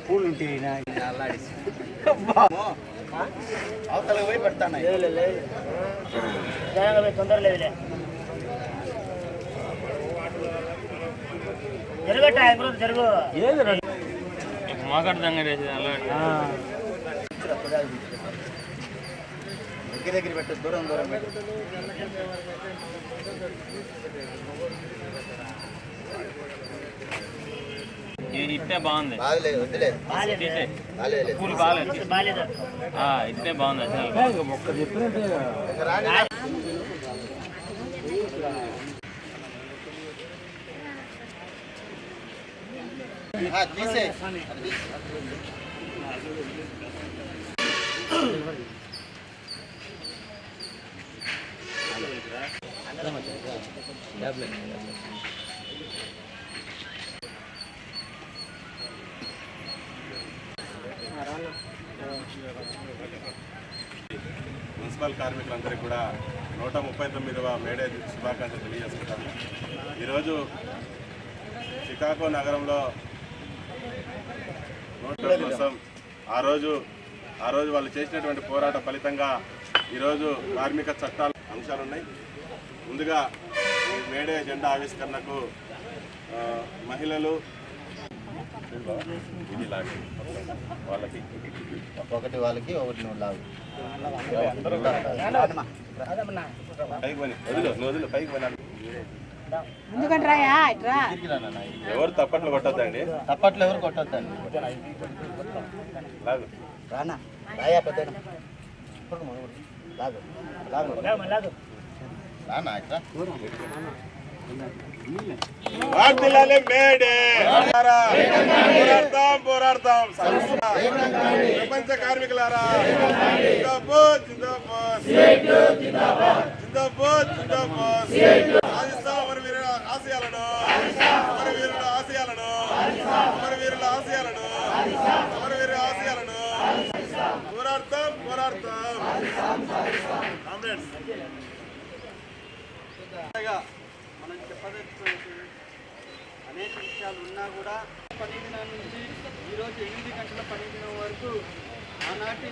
పూలు ఉంటే అవతల పోయి పెడతాను తొందర లేదులే జరగట జరుగు మాట్లాడదాం దగ్గర పెట్టు దూరం దూరం పెట్టు ఇట్టే బాగుంది బాగలేదు వద్దులేదు పూలు బాగాలేదు ఇట్టే బాగుంది అసలు మొక్క చెప్పినట్టే తీసే మున్సిపల్ కార్మికులందరికీ కూడా 139వ మేడే శుభాకాంక్షలు తెలియజేసుకుంటాము. ఈరోజు చికాగో నగరంలో నోట్ల కోసం ఆ రోజు వాళ్ళు చేసినటువంటి పోరాట ఫలితంగా ఈరోజు కార్మిక చట్టాల అంశాలు ఉన్నాయి. ముందుగా ఈ మేడే జెండా ఆవిష్కరణకు మహిళలు వాళ్ళకి ఒకటి వాళ్ళకి ఒకటి నువ్వు లాగు ఎవరు తప్పట్లు కొట్టద్దండి, తప్పట్లు ఎవరు కొట్టద్దండి. రానా రాయా పెద్ద లాగు లాగు రానా ఇట్లా పోరాడతాం ప్రపంచ కార్మికులారా సాధిస్తాం అమరవీరుల ఆశయాలను కామ్రేడ్స్ మనం చెప్పదలుచుకున్నటువంటి అనేక విషయాలు ఉన్నా కూడా పని దినం నుంచి ఈరోజు 8 గంటల పని దినం వరకు ఆనాటి